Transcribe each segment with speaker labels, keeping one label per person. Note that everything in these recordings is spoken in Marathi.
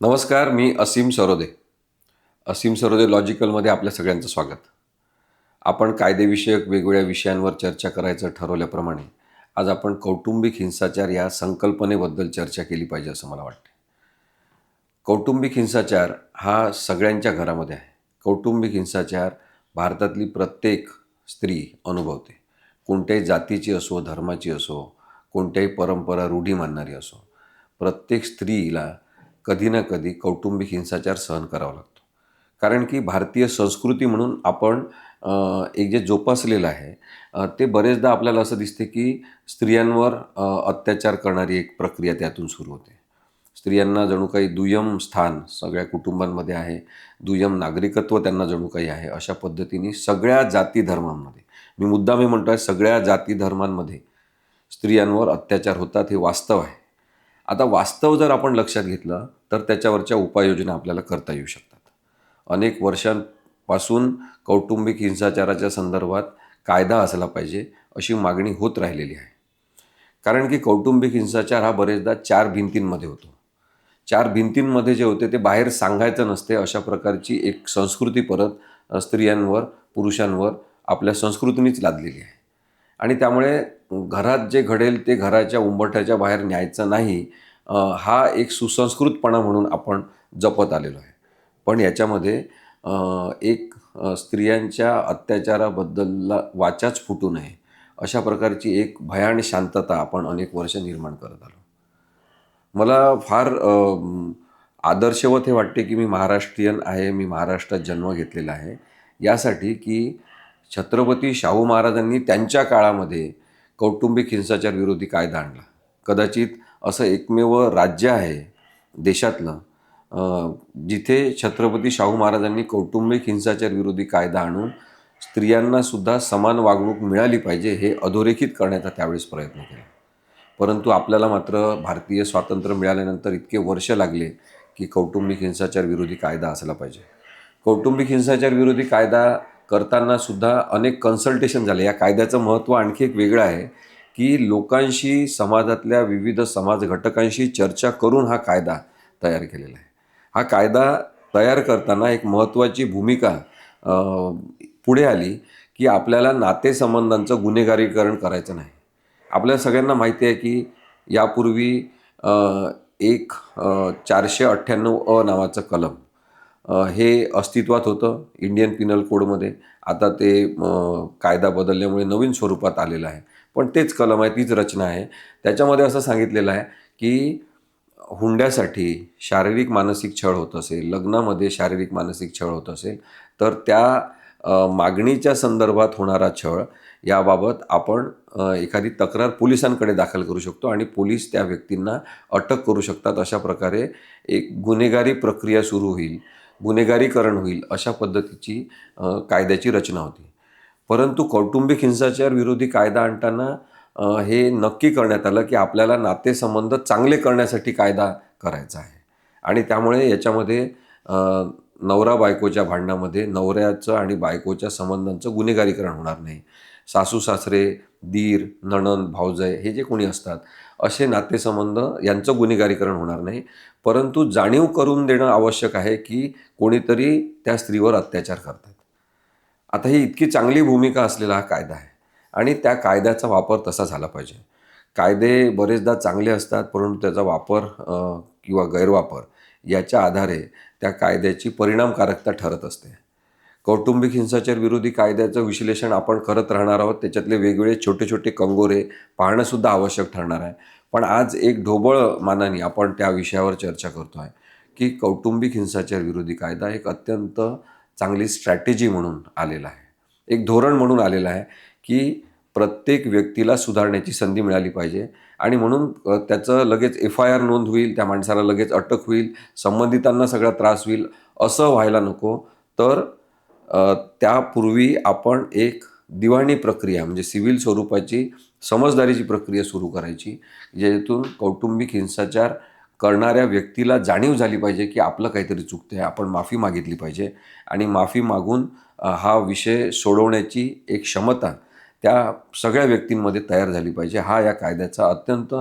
Speaker 1: नमस्कार, मी असीम सरोदे. असीम सरोदे लॉजिकलमध्ये आपल्या सगळ्यांचं स्वागत. आपण कायदेविषयक वेगवेगळ्या विषयांवर चर्चा करायचं ठरवल्याप्रमाणे आज आपण कौटुंबिक हिंसाचार या संकल्पनेबद्दल चर्चा केली पाहिजे असं मला वाटतं. कौटुंबिक हिंसाचार हा सगळ्यांच्या घरामध्ये आहे. कौटुंबिक हिंसाचार भारतातली प्रत्येक स्त्री अनुभवते. कोणत्याही जातीची असो, धर्माची असो, कोणत्याही परंपरा रूढी मानणारी असो, प्रत्येक स्त्रीला कधी ना कधी कौटुंबिक हिंसाचार सहन करावा लागतो. कारण की भारतीय संस्कृती म्हणून आपण एक जे जोपासलेलं आहे, ते बरेचदा आपल्याला असं दिसते की स्त्रियांवर अत्याचार करणारी एक प्रक्रिया त्यातून सुरू होते. स्त्रियांना जणू काही दुय्यम स्थान सगळ्या कुटुंबांमध्ये आहे, दुय्यम नागरिकत्व त्यांना जणू काही आहे. अशा पद्धतीने सगळ्या जाती धर्मांमध्ये, मी मुद्दाम म्हणतो आहे, सगळ्या जाती धर्मांमध्ये स्त्रियांवर अत्याचार होतात, हे वास्तव आहे. आता वास्तव जर आपण लक्षात घेतलं तर त्याच्यावरच्या उपाययोजना आपल्याला करता येऊ शकतात. अनेक वर्षांपासून कौटुंबिक हिंसाचाराच्या संदर्भात कायदा असला पाहिजे अशी मागणी होत राहिलेली आहे. कारण की कौटुंबिक हिंसाचार हा बरेचदा 4 भिंतींमध्ये होतो. 4 भिंतींमध्ये जे होते ते बाहेर सांगायचं नसते, अशा प्रकारची एक संस्कृती परत स्त्रियांवर, पुरुषांवर आपल्या संस्कृतीनेच लादलेली आहे. आणि त्यामुळे घरात जे घडेल ते घराच्या उंबरठ्याच्या बाहेर न्यायचं नाही, हा एक सुसंस्कृतपणा म्हणून आपण जपत आलेलो आहे. पण याच्यामध्ये एक स्त्रियांच्या अत्याचाराबद्दलला वाचाच फुटू नये अशा प्रकारची एक भयान शांतता आपण अनेक वर्ष निर्माण करत आलो. मला फार आदर्शवत हे वाटते की मी महाराष्ट्रीयन आहे, मी महाराष्ट्रात जन्म घेतलेला आहे, यासाठी की छत्रपती शाहू महाराजांनी त्यांच्या काळामध्ये कौटुंबिक हिंसाचार विरोधी कायदा आणला. कदाचित असं एकमेव राज्य आहे देशातलं जिथे छत्रपती शाहू महाराजांनी कौटुंबिक हिंसाचार विरोधी कायदा आणून स्त्रियांनासुद्धा समान वागणूक मिळाली पाहिजे हे अधोरेखित करण्याचा त्यावेळेस प्रयत्न केला. परंतु आपल्याला मात्र भारतीय स्वातंत्र्य मिळाल्यानंतर इतके वर्ष लागले की कौटुंबिक हिंसाचार विरोधी कायदा असला पाहिजे. कौटुंबिक हिंसाचार विरोधी कायदा करतानासुद्धा अनेक कन्सल्टेशन झाले. या कायद्याचं महत्त्व आणखी एक वेगळं आहे की लोकांशी, समाजातल्या विविध समाज घटकांशी चर्चा करून हा कायदा तयार केलेला आहे. हा कायदा तयार करताना एक महत्त्वाची भूमिका पुढे आली की आपल्याला नातेसंबंधांचं गुन्हेगारीकरण करायचं नाही. आपल्या सगळ्यांना माहिती आहे की यापूर्वी एक 498 नावाचं कलम हे अस्तित्वात होतं इंडियन पिनल कोडमध्ये. आता ते कायदा बदलल्यामुळे नवीन स्वरूपात आलेलं आहे, पण तेच कलम आहे, तीच रचना आहे. त्याच्यामध्ये असं सांगितलेलं आहे की हुंड्यासाठी शारीरिक मानसिक छळ होत असेल, लग्नामध्ये शारीरिक मानसिक छळ होत असेल, तर त्या मागणीच्या संदर्भात होणारा छळ याबाबत आपण एखादी तक्रार पोलिसांकडे दाखल करू शकतो आणि पोलीस त्या व्यक्तींना अटक करू शकतात. अशा प्रकारे एक गुन्हेगारी प्रक्रिया सुरू होईल, गुन्हेगारीकरण होईल, अशा पद्धतीची कायद्याची रचना होती. परंतु कौटुंबिक हिंसाचार विरोधी कायदा आणताना हे नक्की करण्यात आलं की आपल्याला नातेसंबंध चांगले करण्यासाठी कायदा करायचा आहे. आणि त्यामुळे याच्यामध्ये नवरा बायकोच्या भांडणामध्ये नवऱ्याचं आणि बायकोच्या संबंधांचं गुन्हेगारीकरण होणार नाही. सासू सासरे, दीर, नणंद, भावजय हे जे कोणी असतात असे नातेसंबंध यांचं गुन्हेगारीकरण होणार नाही. परंतु जाणीव करून देणं आवश्यक आहे की कोणीतरी त्या स्त्रीवर अत्याचार करतात. आता ही इतकी चांगली भूमिका असलेला हा कायदा आहे आणि त्या कायद्याचा वापर तसा झाला पाहिजे. कायदे बरेचदा चांगले असतात, परंतु त्याचा वापर किंवा गैरवापर याच्या आधारे त्या कायद्याची परिणामकारकता ठरत असते. कौटुंबिक हिंसाचार विरोधी कायद्याचं विश्लेषण आपण करत राहणार आहोत. त्याच्यातले वेगवेगळे छोटे छोटे कंगोरे पाहणंसुद्धा आवश्यक ठरणार आहे. पण आज एक ढोबळ मानाने आपण त्या विषयावर चर्चा करतो आहे की कौटुंबिक हिंसाचार विरोधी कायदा एक अत्यंत चांगली स्ट्रॅटेजी म्हणून आलेला आहे, एक धोरण म्हणून आलेलं आहे की प्रत्येक व्यक्तीला सुधारण्याची संधी मिळाली पाहिजे. आणि म्हणून त्याचं लगेच FIR नोंद होईल, त्या माणसाला लगेच अटक होईल, संबंधितांना सगळा त्रास होईल असं व्हायला नको. तर त्यापूर्वी आपण एक दिवाणी प्रक्रिया म्हणजे सिव्हिल स्वरूपाची समजदारीची प्रक्रिया सुरू करायची, ज्यातून कौटुंबिक हिंसाचार करणाऱ्या व्यक्तीला जाणीव झाली पाहिजे की आपलं काहीतरी चुकतं आहे, आपण माफी मागितली पाहिजे आणि माफी मागून हा विषय सोडवण्याची एक क्षमता त्या सगळ्या व्यक्तींमध्ये तयार झाली पाहिजे. हा या कायद्याचा अत्यंत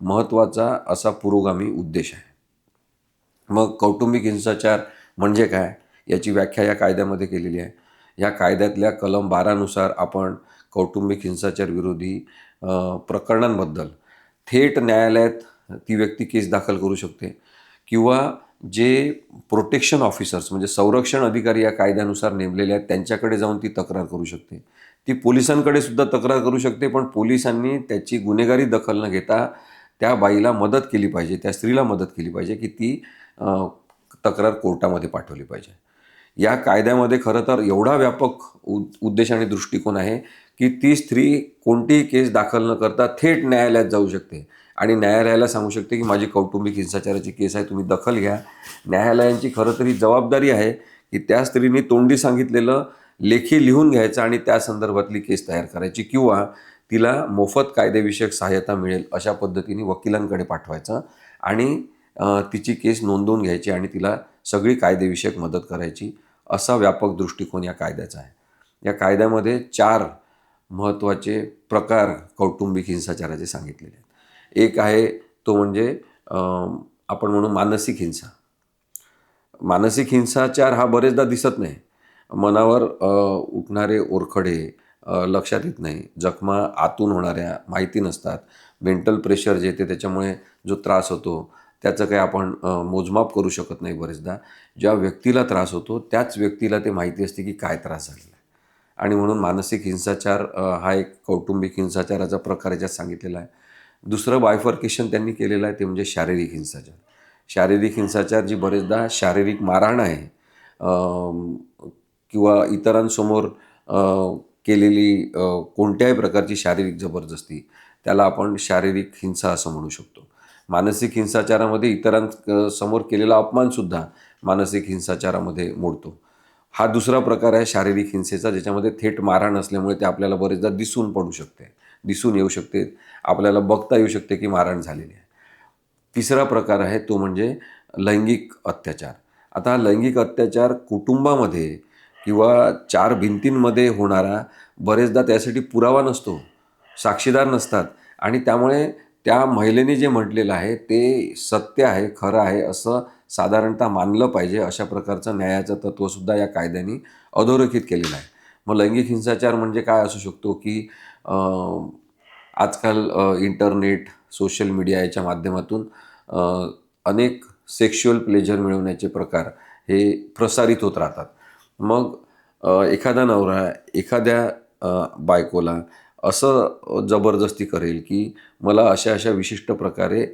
Speaker 1: महत्त्वाचा असा पुरोगामी उद्देश आहे. मग कौटुंबिक हिंसाचार म्हणजे काय याची व्याख्या या कायद्यामध्ये केलेली आहे. या कायद्यातल्या कलम 12नुसार आपण कौटुंबिक हिंसाचार विरोधी प्रकरणांबद्दल थेट न्यायालयात ती व्यक्ती केस दाखल करू शकते किंवा जे प्रोटेक्शन ऑफिसर्स म्हणजे संरक्षण अधिकारी या कायद्यानुसार नेमलेले आहेत त्यांच्याकडे जाऊन ती तक्रार करू शकते. ती पोलिसांकडे सुद्धा तक्रार करू शकते, पण पोलिसांनी त्याची गुन्हेगारी दखल न घेता त्या बाईला मदत केली पाहिजे, त्या स्त्रीला मदत केली पाहिजे की ती तक्रार कोर्टामध्ये पाठवली पाहिजे. या कायद्यामध्ये खरं तर एवढा व्यापक उद्देश आणि दृष्टिकोन आहे की ती स्त्री कोणतीही केस दाखल न करता थेट न्यायालयात जाऊ शकते आणि न्यायालयाला सांगू शकते की माझी कौटुंबिक हिंसाचाराची केस आहे, तुम्ही दखल घ्या. न्यायालयांची खरं तर ही जबाबदारी आहे की त्या स्त्रीने तोंडी सांगितलेलं लेखी लिहून घ्यायचं आणि त्या संदर्भातली केस तयार करायची किंवा तिला मोफत कायदेविषयक सहाय्यता मिळेल अशा पद्धतीने वकिलांकडे पाठवायचं आणि तिची केस नोंदवून घ्यायची आणि तिला सगळी कायदेविषयक मदत करायची. असा व्यापक दृष्टिकोन या कायद्याचा आहे. या कायद्यामध्ये 4 महत्त्वाचे प्रकार कौटुंबिक हिंसाचाराचे सांगितलेले आहेत. एक आहे तो म्हणजे आपण म्हणू मानसिक हिंसा. मानसिक हिंसाचार हा बरेचदा दिसत नाही. मनावर उठणारे ओरखडे लक्षात येत नाही, जखमा आतून होणाऱ्या माहिती नसतात, मेंटल प्रेशर जे येते त्याच्यामुळे जो त्रास होतो त्याचं काही आपण मोजमाप करू शकत नाही बरेचदा. ज्या व्यक्तीला त्रास होतो त्याच व्यक्तीला ते माहिती असते की काय त्रास झालेला आहे आणि म्हणून मानसिक हिंसाचार हा एक कौटुंबिक हिंसाचाराचा प्रकार याच्यात सांगितलेला आहे. दुसरं बायफर्केशन त्यांनी केलेलं आहे ते म्हणजे शारीरिक हिंसाचार. शारीरिक हिंसाचार जी बरेचदा शारीरिक मारहाण आहे किंवा इतरांसमोर केलेली कोणत्याही प्रकारची शारीरिक जबरदस्ती त्याला आपण शारीरिक हिंसा असं म्हणू शकतो. मानसिक हिंसाचारामध्ये इतरांसमोर केलेला अपमानसुद्धा मानसिक हिंसाचारामध्ये मोडतो. हा दुसरा प्रकार आहे शारीरिक हिंसेचा, ज्याच्यामध्ये थेट मारहाण असल्यामुळे ते आपल्याला बरेचदा दिसून येऊ शकते, आपल्याला बघता येऊ शकते की मारहाण झालेली आहे. तिसरा प्रकार आहे तो म्हणजे लैंगिक अत्याचार. आता हा लैंगिक अत्याचार कुटुंबामध्ये किंवा 4 भिंतींमध्ये होणारा बरेचदा त्यासाठी पुरावा नसतो, साक्षीदार नसतात आणि त्यामुळे त्या महिलेने जे म्हटलेलं आहे ते सत्य आहे, खरं आहे असं साधारणतः मानलं पाहिजे. अशा प्रकारचं न्यायाचं तत्त्वसुद्धा या कायद्याने अधोरेखित केलेलं आहे. मग लैंगिक हिंसाचार म्हणजे काय असू शकतो की आजकाल इंटरनेट, सोशल मीडिया याच्या माध्यमातून अनेक सेक्शुअल प्लेजर मिळवण्याचे प्रकार हे प्रसारित होत राहतात. मग एखादा नवरा एखाद्या बायकोला असं जबरदस्ती करेल की मला अशा अशा विशिष्ट प्रकारे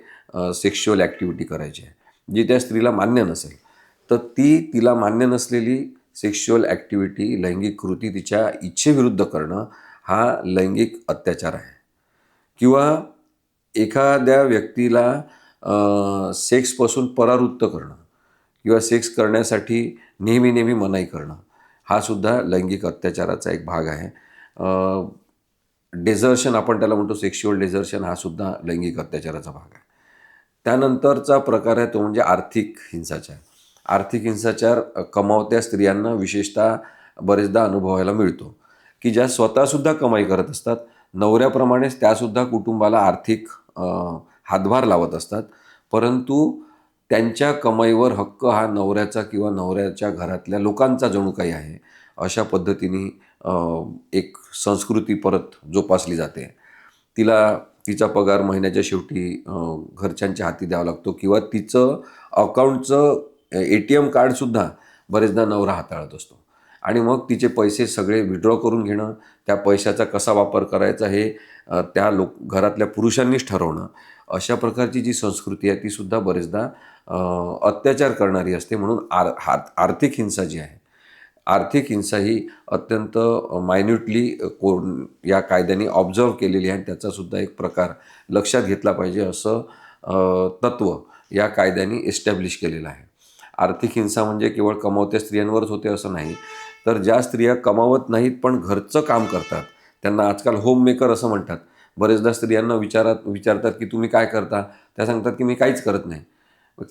Speaker 1: सेक्शुअल ॲक्टिव्हिटी करायची आहे, जी त्या स्त्रीला मान्य नसेल. तर तिला मान्य नसलेली सेक्शुअल ॲक्टिव्हिटी, लैंगिक कृती तिच्या इच्छेविरुद्ध करणं हा लैंगिक अत्याचार आहे. किंवा एखाद्या व्यक्तीला सेक्सपासून परावृत्त करणं किंवा सेक्स करण्यासाठी नेहमी मनाई करणं हा सुद्धा लैंगिक अत्याचाराचा एक भाग आहे. डेझर्शन आपण त्याला म्हणतो, सेक्शुअल डेझर्शन हा सुद्धा लैंगिक अत्याचाराचा भाग आहे. त्यानंतरचा प्रकार आहे तो म्हणजे आर्थिक हिंसाचार. आर्थिक हिंसाचार कमावत्या स्त्रियांना विशेषतः बरेचदा अनुभवायला मिळतो की ज्या स्वतःसुद्धा कमाई करत असतात, नवऱ्याप्रमाणेच त्यासुद्धा कुटुंबाला आर्थिक हातभार लावत असतात, परंतु त्यांच्या कमाईवर हक्क हा नवऱ्याचा किंवा नवऱ्याच्या घरातल्या लोकांचा जणू काही आहे. अशा पद्धतीने एक संस्कृती परत जोपासली जाते. तिचा पगार महिन्याच्या शेवटी घरच्यांच्या हाती द्यावा लागतो किंवा तिचं अकाउंटचं ATM कार्डसुद्धा बरेचदा नवरा हाताळत असतो आणि मग तिचे पैसे सगळे विड्रॉ करून घेणं, त्या पैशाचा कसा वापर करायचा हे त्या घरातल्या पुरुषांनीच ठरवणं. अशा प्रकारची जी संस्कृती आहे तीसुद्धा बरेचदा अत्याचार करणारी असते. म्हणून आर्थिक हिंसा जी आहे, आर्थिक हिंसा ही अत्यंत मायन्युटली या कायद्याने ऑब्झर्व केलेली आहे आणि त्याचासुद्धा एक प्रकार लक्षात घेतला पाहिजे असं तत्त्व या कायद्याने एस्टॅब्लिश केलेलं आहे. आर्थिक हिंसा म्हणजे केवळ कमावत्या स्त्रियांवरच होते असं नाही, तर ज्या स्त्रिया कमावत नाहीत पण घरचं काम करतात, त्यांना आजकाल होम मेकर असं म्हणतात. बरेचदा स्त्रियांना विचारतात की तुम्ही काय करता, त्या सांगतात की मी काहीच करत नाही.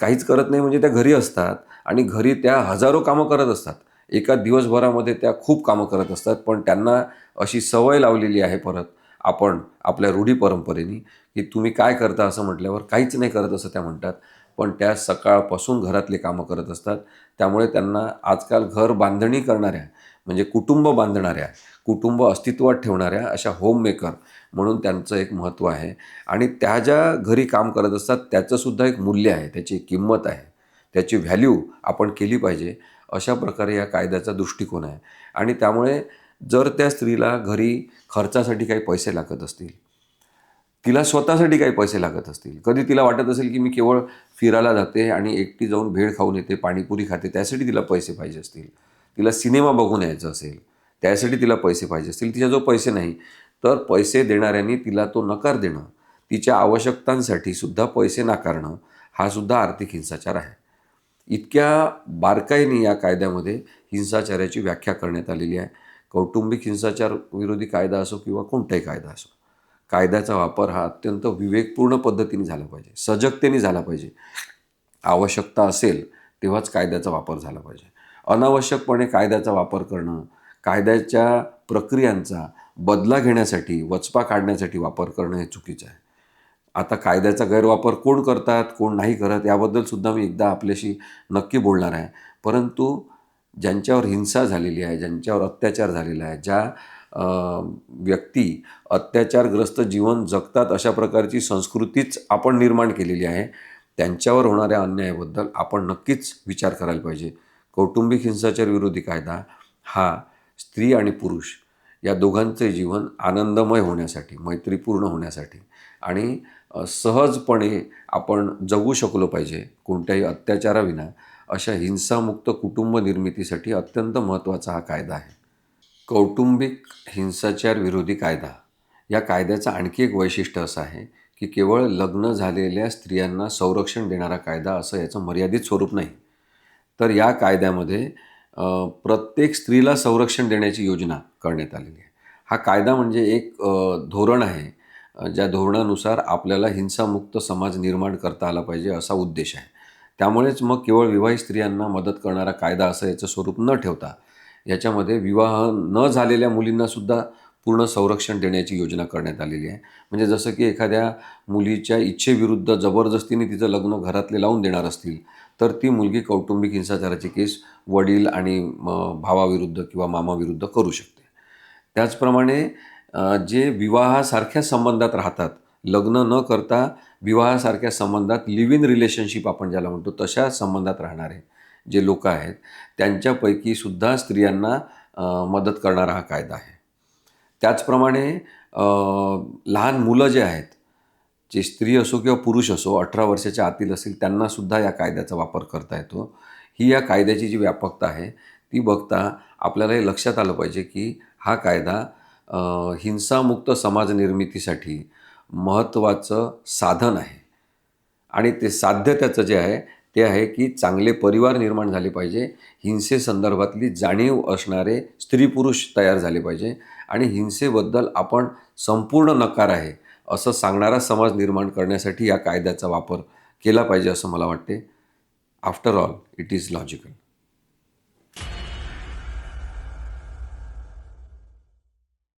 Speaker 1: काहीच करत नाही म्हणजे त्या घरी असतात आणि घरी त्या हजारो कामं करत असतात. एका दिवसभरामध्ये त्या खूप कामं करत असतात, पण त्यांना अशी सवय लावलेली आहे परत आपण आपल्या रूढी परंपरेने की तुम्ही काय करता असं म्हटल्यावर काहीच नाही करत असं त्या म्हणतात. पण त्या सकाळपासून घरातले कामं करत असतात. त्यामुळे त्यांना आजकाल घर बांधणी करणाऱ्या, म्हणजे कुटुंब बांधणाऱ्या, कुटुंब अस्तित्वात ठेवणाऱ्या अशा होममेकर म्हणून त्यांचं एक महत्त्व आहे. आणि त्या ज्या घरी काम करत असतात त्याचंसुद्धा एक मूल्य आहे, त्याची एक किंमत आहे, त्याची व्हॅल्यू आपण केली पाहिजे. अशा प्रकारे या कायद्याचा दृष्टिकोन आहे. आणि त्यामुळे जर त्या स्त्रीला घरी खर्चासाठी काही पैसे लागत असतील, तिला स्वतःसाठी काही पैसे लागत असतील, कधी तिला वाटत असेल की मी केवळ फिरायला जाते आणि एकटी जाऊन भेळ खाऊन येते, पाणीपुरी खाते, त्यासाठी तिला पैसे पाहिजे असतील, तिला सिनेमा बघून यायचं असेल, त्यासाठी तिला पैसे पाहिजे असतील, तिच्याजवळ पैसे नाही, तर पैसे देणाऱ्यांनी तिला तो नकार देणं, तिच्या आवश्यकतांसाठी सुद्धा पैसे नाकारणं, हा सुद्धा आर्थिक हिंसाचार आहे. इतक्या बारकाईने या कायद्यामध्ये हिंसाचाराची व्याख्या करण्यात आलेली आहे. कौटुंबिक हिंसाचार विरोधी कायदा असो किंवा कोणताही कायदा असो, कायद्याचा वापर हा अत्यंत विवेकपूर्ण पद्धतीने झाला पाहिजे, सजगतेने झाला पाहिजे. आवश्यकता असेल तेव्हाच कायद्याचा वापर झाला पाहिजे. अनावश्यकपणे कायद्याचा वापर करणं, कायद्याच्या प्रक्रियांचा बदला घेण्यासाठी, वचपा काढण्यासाठी वापर करणं हे चुकीचं आहे. आता कायद्याचा गैरवापर कोण करतात, कोण नाही करत, याबद्दलसुद्धा मी एकदा आपल्याशी नक्की बोलणार आहे. परंतु ज्यांच्यावर हिंसा झालेली आहे, ज्यांच्यावर अत्याचार झालेला आहे, ज्या व्यक्ती अत्याचारग्रस्त जीवन जगतात, अशा प्रकारची संस्कृतीच आपण निर्माण केलेली आहे, त्यांच्यावर होणाऱ्या अन्यायाबद्दल आपण नक्कीच विचार करायला पाहिजे. कौटुंबिक हिंसाचार विरोधी कायदा हा स्त्री आणि पुरुष या दोघांचे जीवन आनंदमय होण्यासाठी, मैत्रीपूर्ण होण्यासाठी आणि सहजपणे आपण जगू शकलो पाहिजे कोणत्याही अत्याचाराविना, अशा हिंसामुक्त कुटुंब निर्मितीसाठी अत्यंत महत्त्वाचा हा कायदा आहे. कौटुंबिक हिंसाचार विरोधी कायदा या कायद्याचं आणखी एक वैशिष्ट्य असं आहे की केवळ लग्न झालेल्या स्त्रियांना संरक्षण देणारा कायदा असं याचं मर्यादित स्वरूप नाही, तर या कायद्यामध्ये प्रत्येक स्त्रीला संरक्षण देण्याची योजना करण्यात आलेली आहे. हा कायदा म्हणजे एक धोरण आहे, ज्या धोरणानुसार आपल्याला हिंसामुक्त समाज निर्माण करता आला पाहिजे असा उद्देश आहे. त्यामुळेच मग केवळ विवाहित स्त्रियांना मदत करणारा कायदा असं याचं स्वरूप न ठेवता याच्यामध्ये विवाह न झालेल्या मुलींनासुद्धा पूर्ण संरक्षण देण्याची योजना करण्यात आलेली आहे. म्हणजे जसं की एखाद्या मुलीच्या इच्छेविरुद्ध जबरदस्तीने तिचं लग्न घरातले लावून देणार असतील, तर ती मुलगी कौटुंबिक हिंसाचाराची केस वडील आणि भावाविरुद्ध किंवा मामाविरुद्ध करू शकते. त्याचप्रमाणे जे विवाहासारख्या संबंधात राहतात, लग्न न करता विवाहासारख्या संबंधात लिव्ह इन रिलेशनशिप आपण ज्याला म्हणतो, तशा संबंधात राहणारे जे लोक आहेत, त्यांच्यापैकी सुद्धा स्त्रियांना मदत करणारा हा कायदा आहे. त्याचप्रमाणे लहान मुलं जे आहेत, जे स्त्री असो किंवा पुरुष असो, 18 वर्षाच्या आतील असेल, त्यांनासुद्धा या कायद्याचा वापर करता येतो. ही या कायद्याची जी व्यापकता आहे ती बघता आपल्याला हे लक्षात आलं पाहिजे की हा कायदा हिंसामुक्त समाज निर्मितीसाठी महत्त्वाचं साधन आहे. आणि ते साध्य त्याचं जे आहे ते आहे की चांगले परिवार निर्माण झाले पाहिजे, हिंसेसंदर्भातली जाणीव असणारे स्त्री पुरुष तयार झाले पाहिजे आणि हिंसेबद्दल आपण संपूर्ण नकार आहे असं सांगणारा समाज निर्माण करण्यासाठी या कायद्याचा वापर केला पाहिजे असं मला वाटते. After all it is logical.